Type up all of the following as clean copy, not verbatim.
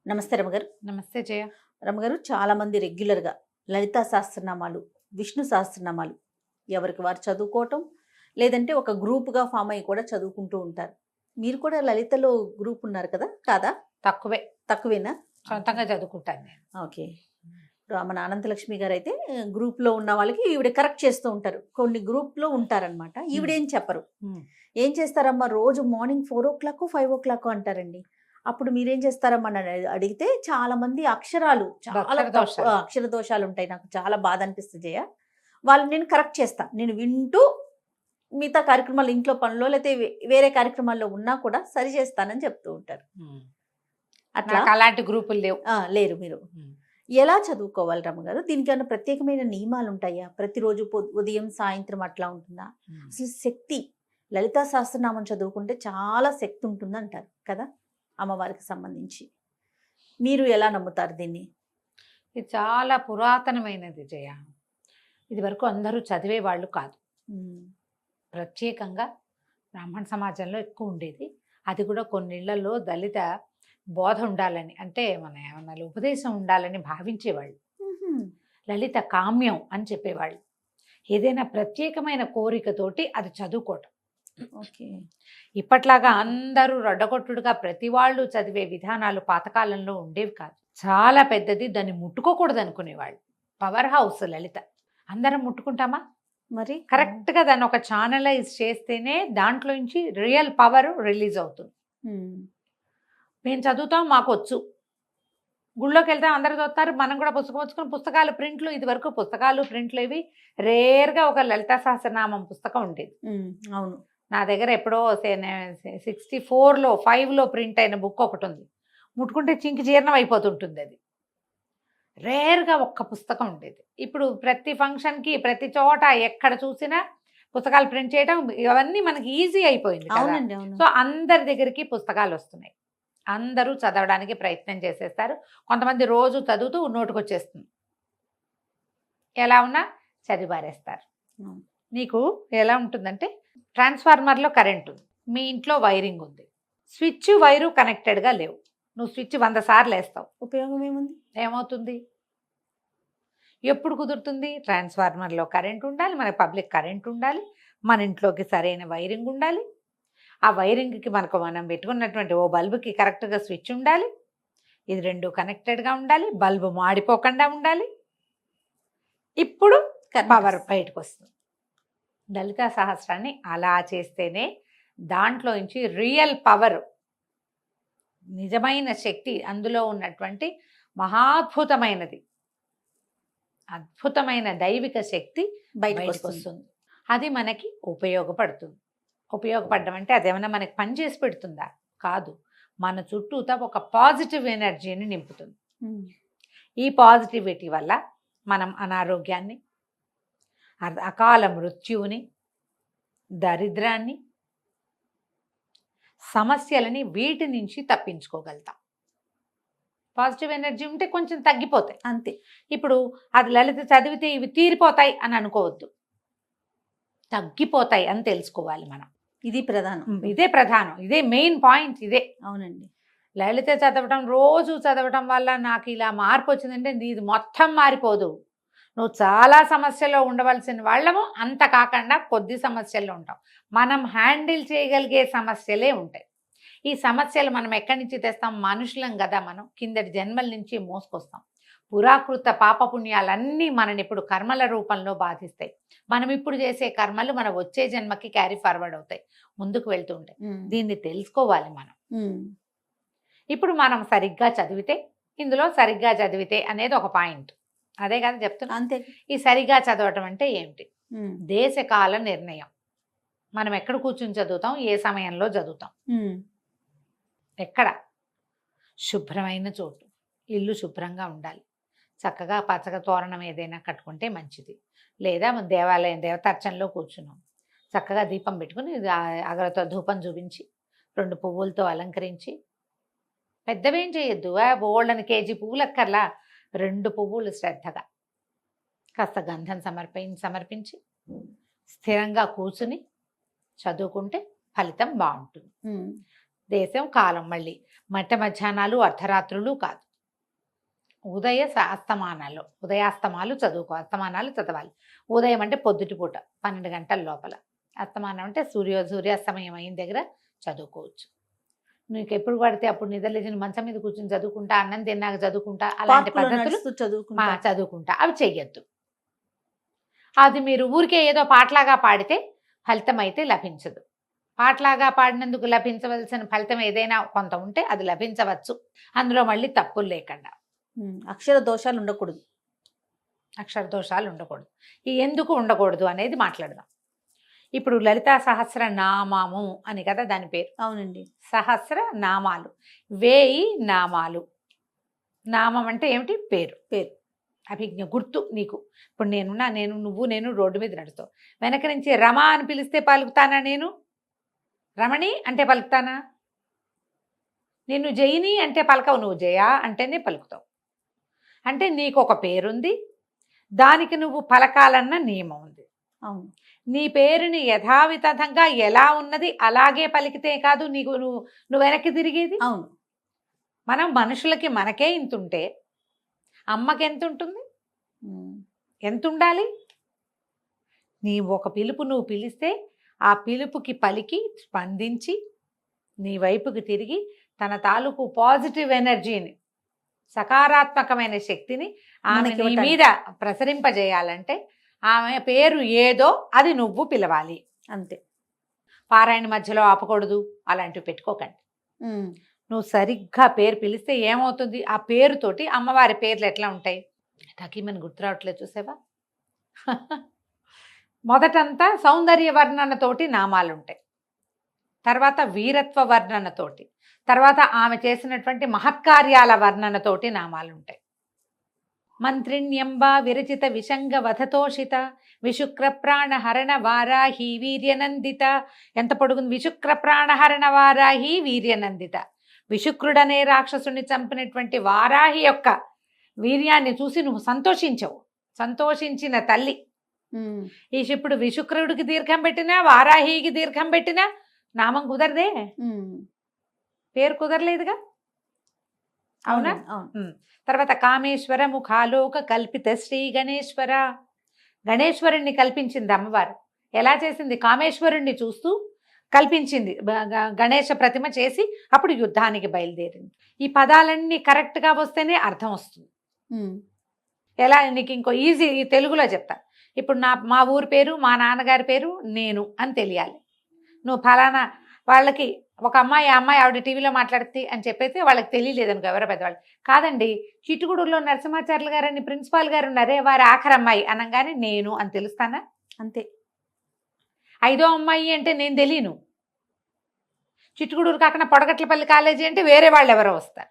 నమస్తే రమగారు. నమస్తే జయ. రమగారు, చాలా మంది రెగ్యులర్గా లలితా సహస్రనామాలు, విష్ణు సహస్రనామాలు ఎవరికి వారు చదువుకోవటం, లేదంటే ఒక గ్రూప్గా ఫామ్ అయ్యి కూడా చదువుకుంటూ ఉంటారు. మీరు కూడా లలితలో గ్రూప్ ఉన్నారు కదా, కాదా? తక్కువే, తక్కువేనా? సొంతంగా చదువుకుంటాను నేను. ఓకే. ఇప్పుడు మన అనంతలక్ష్మి గారు అయితే గ్రూప్లో ఉన్న వాళ్ళకి ఈవిడ కరెక్ట్ చేస్తూ ఉంటారు. కొన్ని గ్రూప్లో ఉంటారనమాట. ఈవిడేం చెప్పరు. ఏం చేస్తారమ్మా, రోజు మార్నింగ్ 4 o'clock 5 o'clock అంటారండి. అప్పుడు మీరేం చేస్తారమ్మా అని అడిగితే చాలా మంది అక్షరాలు చాలా అక్షర దోషాలు. అక్షర దోషాలు ఉంటాయి. నాకు చాలా బాధ అనిపిస్తుంది జయ. వాళ్ళు నేను కరెక్ట్ చేస్తా, నేను వింటూ మిగతా కార్యక్రమాలు, ఇంట్లో పనులు లేకపోతే వేరే కార్యక్రమాల్లో ఉన్నా కూడా సరి చేస్తానని చెప్తూ ఉంటారు. అట్లా నాకు అలాంటి గ్రూపులు లేవు. లేరు మీరు. ఎలా చదువుకోవాలి రమ్మగారు? దీనికి ఏమైనా ప్రత్యేకమైన నియమాలు ఉంటాయా? ప్రతిరోజు ఉదయం సాయంత్రం అట్లా ఉంటుందా? అసలు శక్తి, లలితా సహస్రనామం చదువుకుంటే చాలా శక్తి ఉంటుంది అంటారు కదా, అమ్మవారికి సంబంధించి. మీరు ఎలా నమ్ముతారు దీన్ని? ఇది చాలా పురాతనమైనది జయ. ఇది వరకు అందరూ చదివే వాళ్ళు కాదు. ప్రత్యేకంగా బ్రాహ్మణ సమాజంలో ఎక్కువ ఉండేది. అది కూడా కొన్నిళ్లలో దళిత బోధ ఉండాలని, అంటే మన ఏమన్నా ఉపదేశం ఉండాలని భావించేవాళ్ళు. లలిత కామ్యం అని చెప్పేవాళ్ళు. ఏదైనా ప్రత్యేకమైన కోరికతోటి అది చదువుకోవటం. ఓకే. ఇప్పట్లాగా అందరూ రొడ్డగొట్టుడుగా ప్రతి వాళ్ళు చదివే విధానాలు పాతకాలంలో ఉండేవి కాదు. చాలా పెద్దది, దాన్ని ముట్టుకోకూడదు అనుకునేవాళ్ళు. పవర్ హౌస్ లలిత. అందరం ముట్టుకుంటామా? మరి కరెక్ట్గా దాన్ని ఒక ఛానలైజ్ చేస్తేనే దాంట్లో నుంచి రియల్ పవర్ రిలీజ్ అవుతుంది. మేము చదువుతాం, మాకు వచ్చు. గుళ్ళోకి వెళ్తాం, అందరు చదువుతారు, మనం కూడా పుస్తకం వచ్చుకుని పుస్తకాలు ప్రింట్లు. ఇది వరకు పుస్తకాలు ప్రింట్లు ఇవి రేర్గా ఒక లలితా సహస్రనామం పుస్తకం ఉండేది. అవును, నా దగ్గర ఎప్పుడో 64లో 5లో ప్రింట్ అయిన బుక్ ఒకటి ఉంది. ముట్టుకుంటే చింకి జీర్ణం అయిపోతుంటుంది. అది రేర్గా ఒక్క పుస్తకం ఉండేది. ఇప్పుడు ప్రతి ఫంక్షన్కి, ప్రతి చోట ఎక్కడ చూసినా పుస్తకాలు ప్రింట్ చేయడం, ఇవన్నీ మనకి ఈజీ అయిపోయింది కదా. సో అందరి దగ్గరికి పుస్తకాలు వస్తున్నాయి. అందరూ చదవడానికి ప్రయత్నం చేసేస్తారు. కొంతమంది రోజు చదువుతూ నోటుకొచ్చేస్తుంది. ఎలా ఉన్నా చదివారేస్తారు. నీకు ఎలా ఉంటుందంటే, ట్రాన్స్ఫార్మర్లో కరెంట్ ఉంది, మీ ఇంట్లో వైరింగ్ ఉంది, స్విచ్ వైరు కనెక్టెడ్గా లేవు. నువ్వు స్విచ్ 100 సార్లు వేస్తావు, ఉపయోగం ఏముంది? ఏమవుతుంది? ఎప్పుడు కుదురుతుంది? ట్రాన్స్ఫార్మర్లో కరెంట్ ఉండాలి, మనకు పబ్లిక్ కరెంట్ ఉండాలి, మన ఇంట్లోకి సరైన వైరింగ్ ఉండాలి. ఆ వైరింగ్కి మనం పెట్టుకున్నటువంటి ఓ బల్బుకి కరెక్ట్గా స్విచ్ ఉండాలి. ఇది 2 కనెక్టెడ్గా ఉండాలి, బల్బు మాడిపోకుండా ఉండాలి. ఇప్పుడు పవర్ బయటకు వస్తుంది. లలితా సహస్రాన్ని అలా చేస్తేనే దాంట్లో నుంచి రియల్ పవర్, నిజమైన శక్తి, అందులో ఉన్నటువంటి మహాద్భుతమైనది, అద్భుతమైన దైవిక శక్తి బయటకు వస్తుంది. అది మనకి ఉపయోగపడుతుంది. ఉపయోగపడడం అంటే అదేమన్నా మనకి పని చేసి పెడుతుందా? కాదు. మన చుట్టూతా ఒక పాజిటివ్ ఎనర్జీని నింపుతుంది. ఈ పాజిటివిటీ వల్ల మనం అనారోగ్యాన్ని, అకాల మృత్యువుని, దరిద్రాన్ని, సమస్యలని, వీటి నుంచి తప్పించుకోగలుగుతాం. పాజిటివ్ ఎనర్జీ ఉంటే కొంచెం తగ్గిపోతాయి అంతే. ఇప్పుడు అది లలిత చదివితే ఇవి తీరిపోతాయి అని అనుకోవద్దు, తగ్గిపోతాయి అని తెలుసుకోవాలి మనం. ఇది ప్రధానం. ఇదే ప్రధానం, ఇదే మెయిన్ పాయింట్. ఇదే. అవునండి. లలిత చదవటం, రోజు చదవటం వల్ల నాకు ఇలా మార్పు వచ్చిందంటే ఇది మొత్తం మారిపోదు. నువ్వు చాలా సమస్యల్లో ఉండవలసిన వాళ్ళము, అంత కాకుండా కొద్ది సమస్యల్లో ఉంటాం. మనం హ్యాండిల్ చేయగలిగే సమస్యలే ఉంటాయి. ఈ సమస్యలు మనం ఎక్కడి నుంచి తెస్తాం? మనుషులం కదా మనం, కిందటి జన్మల నుంచి మోసుకొస్తాం. పురాకృత పాపపుణ్యాలన్నీ మనని ఇప్పుడు కర్మల రూపంలో బాధిస్తాయి. మనం ఇప్పుడు చేసే కర్మలు మన వచ్చే జన్మకి క్యారీ ఫార్వర్డ్ అవుతాయి, ముందుకు వెళ్తూ ఉంటాయి. దీన్ని తెలుసుకోవాలి మనం. ఇప్పుడు మనం సరిగ్గా చదివితే, ఇందులో సరిగ్గా చదివితే అనేది ఒక పాయింట్. అదే కదా చెప్తున్నా. అంతే. ఈ సరిగ్గా చదవటం అంటే ఏమిటి? దేశకాల నిర్ణయం. మనం ఎక్కడ కూర్చుని చదువుతాం, ఏ సమయంలో చదువుతాం, ఎక్కడ? శుభ్రమైన చోటు, ఇల్లు శుభ్రంగా ఉండాలి, చక్కగా పచ్చగా తోరణం ఏదైనా కట్టుకుంటే మంచిది. లేదా దేవాలయం దేవతార్చనలో కూర్చున్నాం, చక్కగా దీపం పెట్టుకుని అగరతో ధూపం చూపించి 2 పువ్వులతో అలంకరించి, పెద్దవేం చేయొద్దు, బోళ్ళని కేజీ పువ్వులక్కర్లా, 2 పువ్వులు శ్రద్ధగా కాస్త గంధం సమర్పించి స్థిరంగా కూర్చుని చదువుకుంటే ఫలితం బాగుంటుంది. దేశం కాలం మళ్ళీ మట్ట మధ్యాహ్నాలు అర్ధరాత్రులు కాదు. ఉదయాస్తమాలు చదువుకో. అస్తమానాలు చదవాలి. ఉదయం అంటే పొద్దుటిపూట 12 గంటల లోపల. అస్తమానం అంటే సూర్యాస్తమయం అయిన దగ్గర చదువుకోవచ్చు. నీకు ఎప్పుడు పడితే అప్పుడు నిద్రలేచిన మంచం మీద కూర్చొని చదువుకుంటా, అన్నం తిన్నాక చదువుకుంటా, అలాంటి పార్కులో పద్ధతులు నడుస్తూ చదువుకుంటా. చదువుకుంటా అవి చెయ్యొద్దు. అది మీరు ఊరికే ఏదో పాటలాగా పాడితే ఫలితం అయితే లభించదు. పాటలాగా పాడినందుకు లభించవలసిన ఫలితం ఏదైనా కొంత ఉంటే అది లభించవచ్చు, అందులో మళ్ళీ తప్పులు లేకుండా. అక్షర దోషాలు ఉండకూడదు. అక్షర దోషాలు ఉండకూడదు. ఈ ఎందుకు ఉండకూడదు అనేది మాట్లాడదాం. ఇప్పుడు లలితా సహస్ర నామము అని కదా దాని పేరు. అవునండి. సహస్ర నామాలు, 1000 నామాలు. నామం అంటే ఏమిటి? పేరు. పేరు, అభిజ్ఞ, గుర్తు. నీకు ఇప్పుడు నేను రోడ్డు మీద నడుస్తావు, వెనక నుంచి రమ అని పిలిస్తే పలుకుతానా? నేను రమణి అంటే పలుకుతానా? నిన్ను జయిని అంటే పలకవు, నువ్వు జయ అంటేనే పలుకుతావు. అంటే నీకు ఒక పేరుంది, దానికి నువ్వు పలకాలన్న నియమం ఉంది. అవును. నీ పేరుని యథావిధంగా ఎలా ఉన్నది అలాగే పలికితే కాదు నువ్వు వెనక్కి తిరిగేది. అవును. మనం మనుషులకి మనకే ఇంత ఉంటే అమ్మకి ఎంత ఉంటుంది? ఎంత ఉండాలి? ఒక పిలుపు నువ్వు పిలిస్తే ఆ పిలుపుకి పలికి స్పందించి నీ వైపుకి తిరిగి తన తాలూకు పాజిటివ్ ఎనర్జీని, సకారాత్మకమైన శక్తిని ఆమె నీ మీద ప్రసరింపజేయాలంటే ఆమె పేరు ఏదో అది నువ్వు పిలవాలి అంతే. పారాయణ మధ్యలో ఆపకూడదు, అలాంటివి పెట్టుకోకండి. నువ్వు సరిగ్గా పేరు పిలిస్తే ఏమవుతుంది? ఆ పేరుతోటి అమ్మవారి పేర్లు ఎట్లా ఉంటాయి? తకీమని గుర్తు రావట్లేదు, చూసావా? మొదటంతా సౌందర్య వర్ణనతోటి నామాలు ఉంటాయి, తర్వాత వీరత్వ వర్ణనతోటి, తర్వాత ఆమె చేసినటువంటి మహత్కార్యాల వర్ణనతోటి నామాలు ఉంటాయి. మంత్రిణ్యంబ విరచిత విషంగ వధతోషిత విశుక్ర ప్రాణహరణ వారాహి వీర్యనందిత. ఎంత పొడుగుంది? విశుక్ర ప్రాణహరణ వారాహి వీర్యనందిత. విశుక్రుడనే రాక్షసుని చంపినటువంటి వారాహి యొక్క వీర్యాన్ని చూసి నువ్వు సంతోషించవు. సంతోషించిన తల్లి. ఈ ఇప్పుడు విశుక్రుడికి దీర్ఘం పెట్టినా వారాహికి దీర్ఘం పెట్టినా నామం కుదరదే, పేరు కుదరలేదుగా. అవునా? తర్వాత కామేశ్వర ముఖాలోక కల్పిత శ్రీ గణేశ్వర. గణేశ్వరుణ్ణి కల్పించింది అమ్మవారు. ఎలా చేసింది? కామేశ్వరుణ్ణి చూస్తూ కల్పించింది. గణేశ ప్రతిమ చేసి అప్పుడు యుద్ధానికి బయలుదేరింది. ఈ పదాలన్నీ కరెక్ట్గా వస్తేనే అర్థం వస్తుంది. ఎలా? నీకు ఇంకో ఈజీ తెలుగులో చెప్తా. ఇప్పుడు మా ఊరి పేరు, మా నాన్నగారి పేరు నేను అని తెలియాలి. నువ్వు ఫలానా వాళ్ళకి ఒక అమ్మాయి ఆవిడ టీవీలో మాట్లాడుతుంది అని చెప్పైతే వాళ్ళకి తెలియలేదు అనుకో, ఎవరో పెద్దవాళ్ళు. కాదండి, చిట్టుగూడూరులో నరసింహాచార్యులు గారని ప్రిన్సిపాల్ గారు ఉన్నారే, వారి ఆఖరి అమ్మాయి అనగానే నేను అని తెలుస్తానా? అంతే. 5వ అమ్మాయి అంటే నేను తెలియను. చిట్టుగూడూరు కాకుండా పొడగట్లపల్లి కాలేజీ అంటే వేరే వాళ్ళు ఎవరో వస్తారు.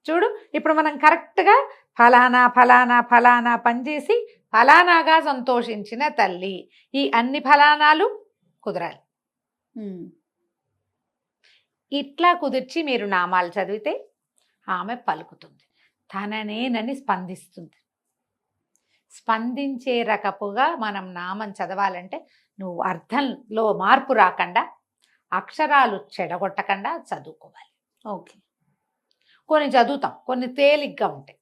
చూడు, ఇప్పుడు మనం కరెక్ట్గా ఫలానా ఫలానా ఫలానా పనిచేసి ఫలానాగా సంతోషించిన తల్లి, ఈ అన్ని ఫలానాలు కుదరాలి. ఇట్లా కుదిర్చి మీరు నామాలు చదివితే ఆమె పలుకుతుంది, తననేనని స్పందిస్తుంది. స్పందించే రకపుగా మనం నామం చదవాలంటే నువ్వు అర్థంలో మార్పు రాకుండా, అక్షరాలు చెడగొట్టకుండా చదువుకోవాలి. ఓకే. కొన్ని చదువుతాం, కొన్ని తేలిగ్గా ఉంటాయి,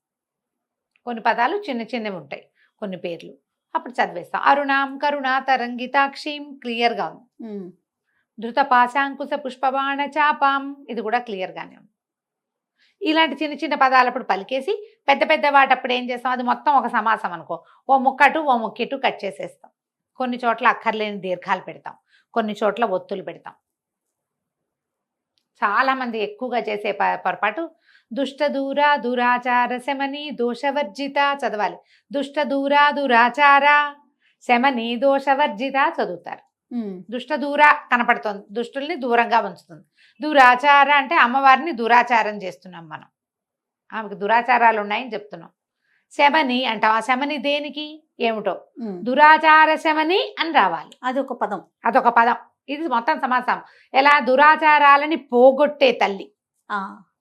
కొన్ని పదాలు చిన్న చిన్నవి ఉంటాయి, కొన్ని పేర్లు అప్పుడు చదివేస్తాం. అరుణాం కరుణా తరంగితాక్షీం క్లియర్గా ఉంది. ధృత పాశాంకుశ పుష్పబాణ చాపాం, ఇది కూడా క్లియర్గానే ఉంది. ఇలాంటి చిన్న చిన్న పదాలు అప్పుడు పలికేసి పెద్ద పెద్ద వాటప్పుడు ఏం చేస్తాం? అది మొత్తం ఒక సమాసం అనుకో, ఓ ముక్కటు ఓ ముక్కిటు కట్ చేసేస్తాం. కొన్ని చోట్ల అక్కర్లేని దీర్ఘాలు పెడతాం, కొన్ని చోట్ల ఒత్తులు పెడతాం. చాలామంది ఎక్కువగా చేసే పొరపాటు దుష్ట దూరా దురాచార శమని దోషవర్జిత చదవాలి. దుష్ట దూరా దురాచార శమని దోషవర్జిత చదువుతారు. దుష్ట దూర కనపడుతుంది, దుష్టుల్ని దూరంగా ఉంచుతుంది. దురాచార అంటే అమ్మవారిని దురాచారం చేస్తున్నాం మనం, ఆమెకు దురాచారాలు ఉన్నాయని చెప్తున్నాం. శమని అంటాం, ఆ శమని దేనికి ఏమిటో, దురాచార శమని అని రావాలి. అదొక పదం. ఇది మొత్తం సమాసం. ఎలా? దురాచారాలని పోగొట్టే తల్లి.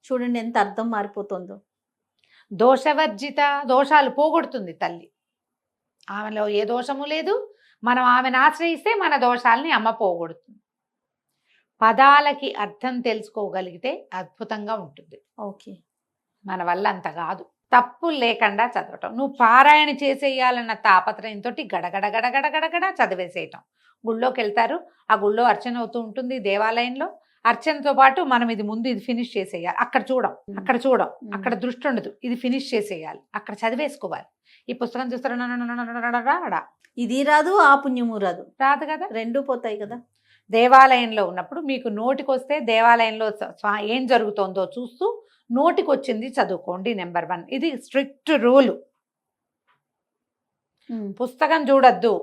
చూడండి ఎంత అర్థం మారిపోతుందో. దోషవర్జిత, దోషాలు పోగొడుతుంది తల్లి. ఆమెలో ఏ దోషము లేదు, మనం ఆమెను ఆశ్రయిస్తే మన దోషాలని అమ్మ పోగొడుతుంది. పదాలకి అర్థం తెలుసుకోగలిగితే అద్భుతంగా ఉంటుంది. ఓకే. మన వల్ల అంత కాదు. తప్పులు లేకుండా చదవటం. నువ్వు పారాయణ చేసేయాలన్న తాపత్రయంతో గడగడ గడగడ గడగడ చదివేసేయటం. గుళ్ళోకి వెళ్తారు, ఆ గుళ్ళో అర్చన అవుతూ ఉంటుంది దేవాలయంలో. అర్చనతో పాటు మనం ఇది ముందు ఇది ఫినిష్ చేసేయాలి. అక్కడ చూడం, అక్కడ దృష్టి ఉండదు, ఇది ఫినిష్ చేసేయాలి, అక్కడ చదివేసుకోవాలి. ఈ పుస్తకం చూస్తారా, ఇది రాదు, ఆ పుణ్యము రాదు. రాదు కదా, రెండూ పోతాయి కదా. దేవాలయంలో ఉన్నప్పుడు మీకు నోటికి వస్తే దేవాలయంలో ఏం జరుగుతోందో చూస్తూ నోటికి వచ్చింది చదువుకోండి. నెంబర్ 1, ఇది స్ట్రిక్ట్ రూల్. పుస్తకం చూడొద్దు.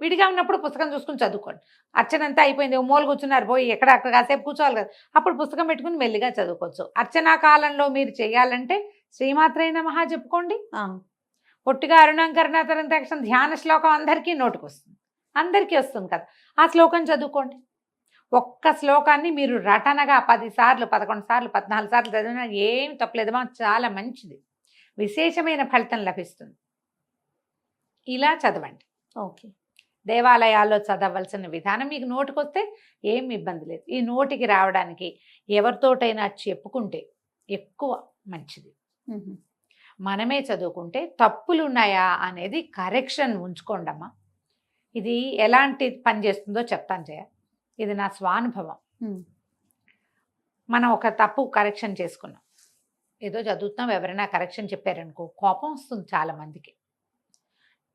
విడిగా ఉన్నప్పుడు పుస్తకం చూసుకుని చదువుకోండి. అర్చన అంతా అయిపోయింది, మూల కూర్చున్నారు, పోయి ఎక్కడ అక్కడ కాసేపు కూర్చోవాలి కదా, అప్పుడు పుస్తకం పెట్టుకుని మెల్లిగా చదువుకోవచ్చు. అర్చనా కాలంలో మీరు చేయాలంటే శ్రీమాత్రే నమః చెప్పుకోండి. పొట్టిగా అరుణంకరణాతరంతక్షం ధ్యాన శ్లోకం అందరికీ నోటికి వస్తుంది, అందరికీ వస్తుంది కదా, ఆ శ్లోకం చదువుకోండి. ఒక్క శ్లోకాన్ని మీరు రటనగా 10 సార్లు 11 సార్లు 14 సార్లు చదివినా ఏం తప్పలేదమ్మా, చాలా మంచిది, విశేషమైన ఫలితం లభిస్తుంది. ఇలా చదవండి. ఓకే. దేవాలయాల్లో చదవలసిన విధానం మీకు నోటికి వస్తే ఏం ఇబ్బంది లేదు. ఈ నోటికి రావడానికి ఎవరితోటైనా చెప్పుకుంటే ఎక్కువ మంచిది. మనమే చదువుకుంటే తప్పులు ఉన్నాయా అనేది కరెక్షన్ ఉంచుకోండమ్మా. ఇది ఎలాంటి పని చేస్తుందో చెప్తాను జయ, ఇది నా స్వానుభవం. మనం ఒక తప్పు కరెక్షన్ చేసుకున్నాం, ఏదో చదువుతున్నాం, ఎవరైనా కరెక్షన్ చెప్పారనుకో కోపం వస్తుంది చాలా మందికి.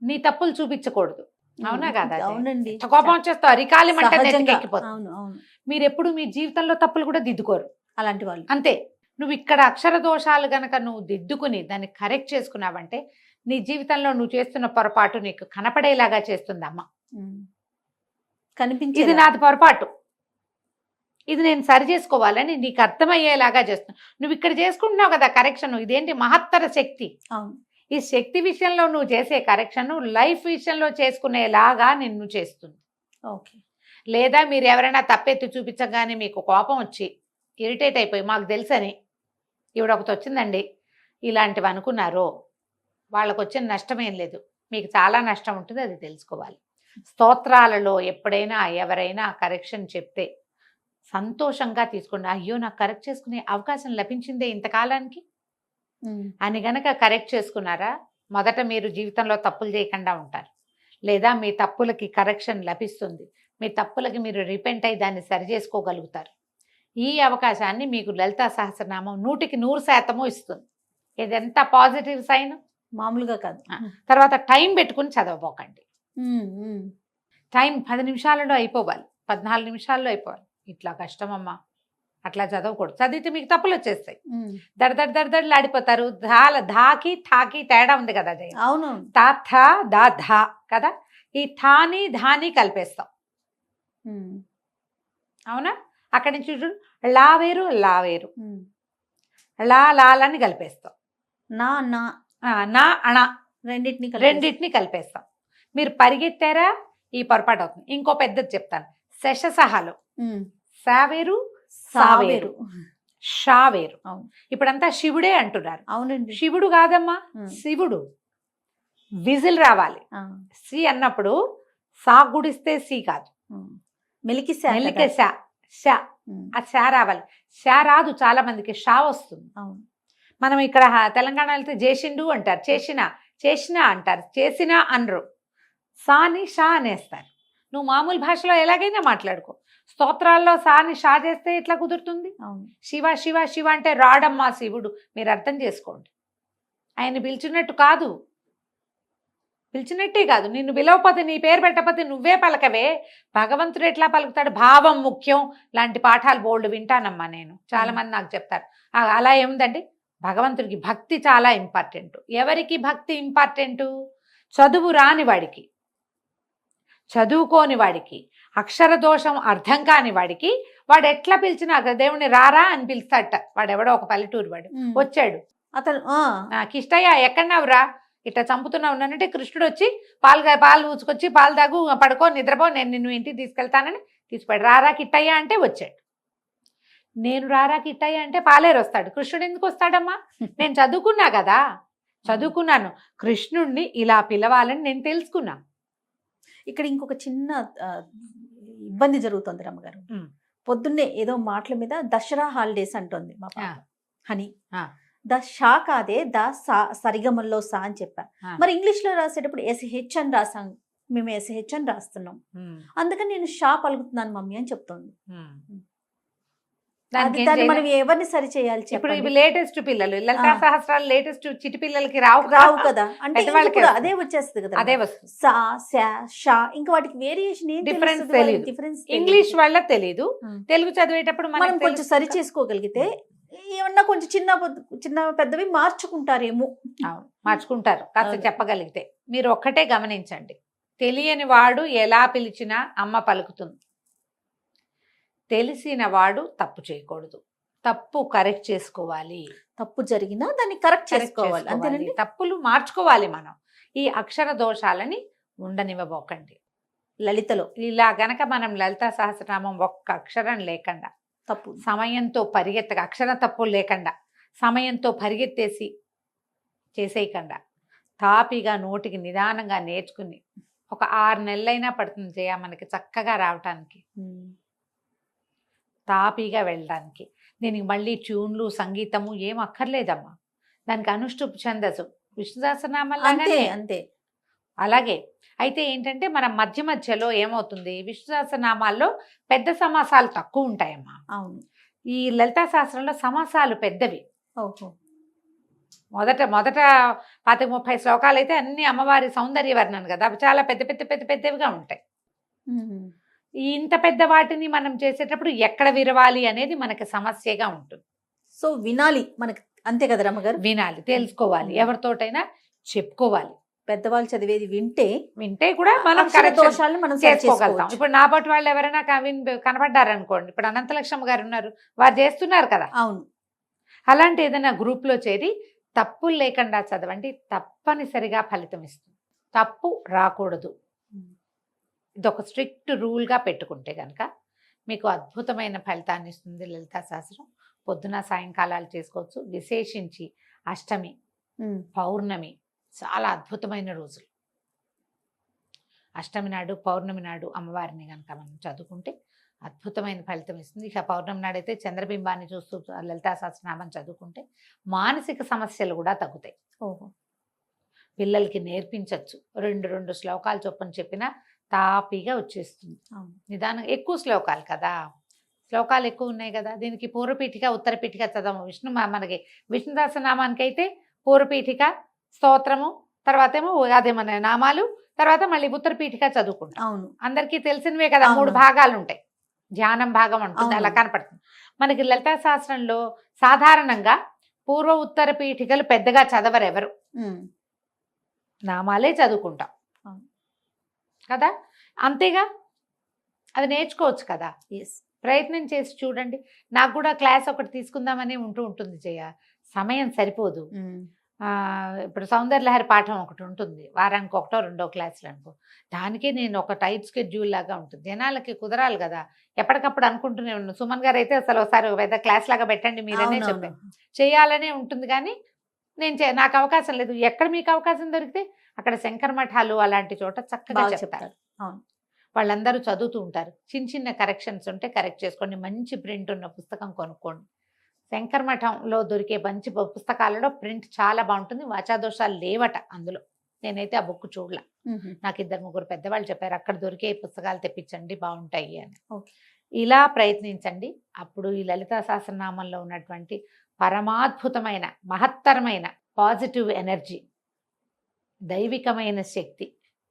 నీ తప్పులు చూపించకూడదు, అవునా కదా? అవునండి. కోపం వచ్చేస్తావు, అరికాలి మంట నెత్తికెక్కిపోతుంది. అవును. మీరు ఎప్పుడు మీ జీవితంలో తప్పులు కూడా దిద్దుకోరు అలాంటి వాళ్ళు. అంతే. నువ్వు ఇక్కడ అక్షర దోషాలు గనక నువ్వు దిద్దుకుని దాన్ని కరెక్ట్ చేసుకున్నావంటే నీ జీవితంలో నువ్వు చేస్తున్న పొరపాటు నీకు కనపడేలాగా చేస్తుంది అమ్మ. కనిపించేది ఇది నాది పొరపాటు, ఇది నేను సరి చేసుకోవాలని నీకు అర్థమయ్యేలాగా చేస్తున్నావు. నువ్వు ఇక్కడ చేసుకుంటున్నావు కదా కరెక్షన్, ఇదేంటి మహత్తర శక్తి. అవును. ఈ శక్తి విషయంలో నువ్వు చేసే కరెక్షన్ లైఫ్ విషయంలో చేసుకునేలాగా నిన్ను చేస్తుంది. ఓకే. లేదా మీరు ఎవరైనా తప్పెత్తి చూపించగానే మీకు కోపం వచ్చి ఇరిటేట్ అయిపోయి మాకు తెలుసని ఈవిడ ఒకటి వచ్చిందండి ఇలాంటివి అనుకున్నారో వాళ్ళకు వచ్చిన నష్టం ఏం లేదు, మీకు చాలా నష్టం ఉంటుంది, అది తెలుసుకోవాలి. స్తోత్రాలలో ఎప్పుడైనా ఎవరైనా కరెక్షన్ చెప్తే సంతోషంగా తీసుకోండి. అయ్యో నాకు కరెక్ట్ చేసుకునే అవకాశం లభించిందే ఇంతకాలానికి అని గనక కరెక్ట్ చేసుకున్నారా, మొదట మీరు జీవితంలో తప్పులు చేయకుండా ఉంటారు. లేదా మీ తప్పులకి కరెక్షన్ లభిస్తుంది, మీ తప్పులకి మీరు రిపెంట్ అయ్యి దాన్ని సరి చేసుకోగలుగుతారు. ఈ అవకాశాన్ని మీకు లలితా సహస్రనామం 100% ఇస్తుంది. ఇది ఎంత పాజిటివ్ సైన్, మామూలుగా కాదు. తర్వాత టైం పెట్టుకుని చదవబోకండి. టైం 10 నిమిషాలలో అయిపోవాలి, 14 నిమిషాల్లో అయిపోవాలి. ఇట్లా కష్టమమ్మా, అట్లా చదవకూడదు. చదివితే మీకు తప్పులు వచ్చేస్తాయి, దడదడదడదడలు ఆడిపోతారు. ధాకి థాకి తేడా ఉంది కదా జయ. అవును. తా థా దా ధా కదా, ఈ థాని ధాని కలిపేస్తాం, అవునా? అక్కడి నుంచి చూడు, లా వేరు లా వేరు, లాలని కలిపేస్తాం, నా నా నా అణ రెండింటిని కలిపేస్తాం. మీరు పరిగెత్తారా ఈ పొరపాటు అవుతుంది. ఇంకో పెద్దది చెప్తాను, శశసహలో సావేరు సావేరు షావేరు. ఇప్పుడంతా శివుడే అంటున్నారు. అవునండి. శివుడు కాదమ్మా, శివుడు. విజిల్ రావాలి. సి అన్నప్పుడు సా గుడిస్తే సి కాదు, మెలికి శా షా, ఆ షా రావాలి. షా రాదు చాలా మందికి, షా వస్తుంది. మనం ఇక్కడ తెలంగాణ వెళ్తే చేసిండు అంటారు, చేసిన అంటారు, చేసినా అనరు. సాని షా అనేస్తారు. నువ్వు మామూలు భాషలో ఎలాగైనా మాట్లాడుకో, స్తోత్రాల్లో సాని షా చేస్తే ఎట్లా కుదురుతుంది? శివ శివ శివ అంటే రాడమ్మా శివుడు, మీరు అర్థం చేసుకోండి. ఆయన పిలిచినట్టు కాదు, పిలిచినట్టే కాదు. నిన్ను పిలవకపోతే, నీ పేరు పెట్టకపోతే నువ్వే పలకవే, భగవంతుడు ఎట్లా పలుకుతాడు? భావం ముఖ్యం లాంటి పాఠాలు బోల్డ్ వింటానమ్మా నేను. చాలా మంది నాకు చెప్తారు అలా ఏముందండి, భగవంతుడికి భక్తి చాలా ఇంపార్టెంట్. ఎవరికి భక్తి ఇంపార్టెంటు? చదువు రాని వాడికి, చదువుకోని వాడికి, అక్షర దోషం అర్థం కాని వాడికి, వాడు ఎట్లా పిలిచినా దేవుని రారా అని పిలుస్తాడట. వాడెవడో ఒక పల్లెటూరు వాడు వచ్చాడు, అతను నాకు ఇష్టయ్యా ఎక్కడన్నావురా, ఇట్లా చంపుతున్నావు అంటే కృష్ణుడు వచ్చి పాలు ఊచుకొచ్చి పాలు తాగు పడుకో నిద్రపో, నేను నిన్ను ఇంటికి తీసుకెళ్తానని తీసుకుపోయాడు. రారా కిట్టయ్యా అంటే వచ్చాడు. నేను రారా కిట్టయ్యా అంటే పాలేరు వస్తాడు, కృష్ణుడు ఎందుకు వస్తాడమ్మా? నేను చదువుకున్నా కదా, చదువుకున్నాను, కృష్ణుడిని ఇలా పిలవాలని నేను తెలుసుకున్నా. ఇక్కడ ఇంకొక చిన్న ఇబ్బంది జరుగుతుంది రమ్మగారు. పొద్దున్నే ఏదో మాటల మీద దసరా హాలిడేస్ అంటుంది మా పాప ఆ. హనీ. ఆ. ద షా కాదే ద సా సరిగమల్లో సా అని చెప్పా. ఆ. మరి ఇంగ్లీష్ లో రాసేటప్పుడు ఎస్హెచ్ అని రాసాం, మేము ఎస్హెచ్ అని రాస్తున్నాం, ఉమ్. అందుకని నేను షా పలుకుతున్నాను మమ్మీ అని చెప్తోంది. ఉమ్. అది దానికి ఏం దాన్ని చేయలేం. మనం ఎవరిని సరి చేయాలి ఇప్పుడు చెప్పండి? ఇవి లేటెస్ట్ పిల్లలు లలితా ఆ. సహస్రాలు లేటెస్ట్ చిటి పిల్లలకి రావు రావు కదా, అంటే పెద్దవాళ్ళకి ఇప్పుడు వస్తుంది. అదే వచ్చేస్తుంది కదా, అదే వస్తుంది. సా శా షా, ఇంకా వాటికి వేరియేషన్ ఏం Difference తెలుస్తుంది? వాళ్ళకి తెలీదు. difference ఇంగ్లీష్ తెలీదు. వాళ్ళ తెలీదు, ఉమ్. తెలుగు చదివేటప్పుడు మనం మనకి కొంచెం సరి చేసుకోగలిగితే ఏమన్నా కొంచెం చిన్న పెద్దవి మార్చుకుంటారేమో. అవును, మార్చుకుంటారు కాస్త అవును. చెప్పగలిగితే. మీరు ఒక్కటే గమనించండి, తెలియని వాడు ఎలా పిలిచినా అమ్మ పలుకుతుంది. తెలిసిన వాడు తప్పు చేయకూడదు, తప్పు కరెక్ట్ చేసుకోవాలి. తప్పు జరిగినా దాన్ని కరెక్ట్ కరెక్ట్ చేసుకోవాలి, అంతేనండి. తప్పులు మార్చుకోవాలి మనం. ఈ అక్షర దోషాలని ఉండనివ్వబోకండి. లలితలో ఇలా గనక మనం లలితా సహస్రనామం ఒక్క అక్షరం లేకుండా, తప్పు సమయంతో పరిగెత్తగా, అక్షర తప్పులు లేకుండా సమయంతో పరిగెత్తేసి చేసేయకుండా తాపిగా నోటికి నిదానంగా నేర్చుకుని ఒక 6 నెలలైనా పడుతుంది జయ మనకి చక్కగా రావటానికి, ఉమ్. తాపీగా వెళ్ళడానికి. దీనికి మళ్ళీ ట్యూన్లు సంగీతము ఏం అక్కర్లేదమ్మా. దానికి అనుష్ఠుప్ ఛందస్సు విష్ణు అంతే సహస్రనామాలాగానే. అంతే. అలాగే అయితే ఏంటంటే మనం మధ్య మధ్యలో ఏమవుతుంది, విష్ణు సహస్రనామాల్లో పెద్ద సమాసాలు తక్కువ ఉంటాయమ్మా. అవును. ఈ లలితా శాస్త్రంలో సమాసాలు పెద్దవి. ఓహో. మొదట 25-30 శ్లోకాలు అయితే అన్ని అమ్మవారి సౌందర్య వర్ణన కదా, అవి చాలా పెద్దవిగా ఉంటాయి. ఉమ్. ఈ ఇంత పెద్ద వాటిని మనం చేసేటప్పుడు ఎక్కడ విరవాలి అనేది మనకి సమస్యగా ఉంటుంది. సో వినాలి మనకి, అంతే కదా రమ్మగారు? వినాలి, తెలుసుకోవాలి, ఎవరితోటైనా చెప్పుకోవాలి. పెద్దవాళ్ళు చదివేది వింటే కూడా మనం అక్షర correction దోషాలను మనం సరి చేసుకోగలుగుతాం. చేసుకోవచ్చు. ఇప్పుడు నా పాటు వాళ్ళు ఎవరైనా కనపడ్డారనుకోండి, ఇప్పుడు అనంతలక్ష్మి గారు ఉన్నారు, వారు చేస్తున్నారు కదా. అవును. అలాంటి ఏదైనా గ్రూప్లో చేరి తప్పులు లేకుండా చదవండి, తప్పనిసరిగా ఫలితం ఇస్తుంది. తప్పు రాకూడదు, ఇదొక స్ట్రిక్ట్ రూల్గా పెట్టుకుంటే కనుక మీకు అద్భుతమైన ఫలితాన్ని ఇస్తుంది లలితా శాస్త్రం. పొద్దున సాయంకాలాలు చేసుకోవచ్చు, విశేషించి అష్టమి, పౌర్ణమి చాలా అద్భుతమైన రోజులు. అష్టమి నాడు పౌర్ణమి నాడు అమ్మవారిని కనుక మనం చదువుకుంటే అద్భుతమైన ఫలితం ఇస్తుంది. ఇక పౌర్ణమి నాడైతే చంద్రబింబాన్ని చూస్తూ లలితా సహస్రనామం చదువుకుంటే మానసిక సమస్యలు కూడా తగ్గుతాయి. ఓహో. పిల్లలకి నేర్పించవచ్చు, 2 శ్లోకాలు చొప్పున చెప్పినా తాపీగా వచ్చేస్తుంది. నిదానం, ఎక్కువ శ్లోకాలు కదా, శ్లోకాలు ఎక్కువ ఉన్నాయి కదా. దీనికి పూర్వపీఠిక ఉత్తరపీఠిక చదవము. మనకి విష్ణు సహస్రనామానికి అయితే పూర్వపీఠిక స్తోత్రము, తర్వాత ఏమో అదే మన నామాలు, తర్వాత మళ్ళీ ఉత్తరపీఠిక చదువుకుంటాం. అవును, అందరికీ తెలిసినవే కదా. అవును. 3 భాగాలు ఉంటాయి, ధ్యానం భాగం ఉంటుంది, అలా కనపడుతుంది. మనకి లలితా శాస్త్రంలో సాధారణంగా పూర్వ ఉత్తర పీఠికలు పెద్దగా చదవరు ఎవరు, నామాలే చదువుకుంటాం కదా. అంతేగా, అది నేర్చుకోవచ్చు కదా. ప్రయత్నం చేసి చూడండి. నాకు కూడా క్లాస్ ఒకటి తీసుకుందామని ఉంటుంది జయ, సమయం సరిపోదు. ఇప్పుడు సౌందర్యలహరి పాఠం ఒకటి ఉంటుంది, వారానికి 1-2 క్లాసులు అనుకో. దానికే నేను ఒక టైట్ షెడ్యూల్ లాగా ఉంటుంది, జనాలకి కుదరాలి కదా. ఎప్పటికప్పుడు అనుకుంటూనే ఉన్నాను. సుమన్ గారు అయితే అసలు ఒకసారి పెద్ద క్లాస్ లాగా పెట్టండి మీరనే చెప్పాను, చేయాలనే ఉంటుంది. కానీ నాకు అవకాశం లేదు. ఎక్కడ మీకు అవకాశం దొరికితే అక్కడ శంకర మఠాలు అలాంటి చోట చక్కగా చెప్తారు. వాళ్ళందరూ చదువుతూ ఉంటారు. చిన్న కరెక్షన్స్ ఉంటే కరెక్ట్ చేసుకోండి. మంచి ప్రింట్ ఉన్న పుస్తకం కొనుక్కోండి. శంకర మఠంలో దొరికే మంచి పుస్తకాలలో ప్రింట్ చాలా బాగుంటుంది, వాచాదోషాలు లేవట అందులో. నేనైతే ఆ బుక్ చూడలా, నాకు 2-3 పెద్దవాళ్ళు చెప్పారు అక్కడ దొరికే పుస్తకాలు తెప్పించండి బాగుంటాయి అని. ఇలా ప్రయత్నించండి. అప్పుడు ఈ లలితా సహస్రనామంలో ఉన్నటువంటి పరమాద్భుతమైన మహత్తరమైన పాజిటివ్ ఎనర్జీ, దైవికమైన శక్తి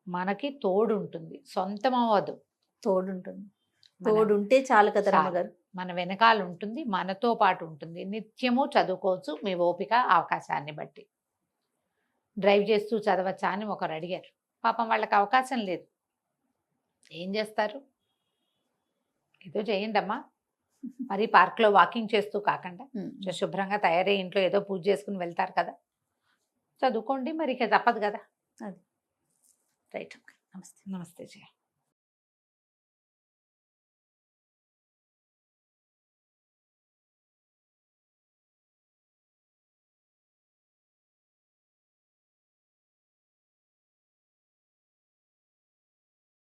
మనకి తోడుంటుంది. సొంతం అవ్వదు, తోడుంటే చాలు కదా రమ్మగారు. మన వెనకాల ఉంటుంది, మనతో పాటు ఉంటుంది. నిత్యము చదువుకోవచ్చు మీ ఓపిక అవకాశాన్ని బట్టి. డ్రైవ్ చేస్తూ చదవచ్చా అని ఒకరు అడిగారు. పాపం వాళ్ళకి అవకాశం లేదు, ఏం చేస్తారు? ఏదో చేయండి అమ్మా. మరి పార్క్లో వాకింగ్ చేస్తూ కాకుండా శుభ్రంగా తయారై ఇంట్లో ఏదో పూజ చేసుకుని వెళ్తారు కదా, చదువుకోండి. మరి ఇక తప్పదు కదా. రైట్. నమస్తే. నమస్తే జయ.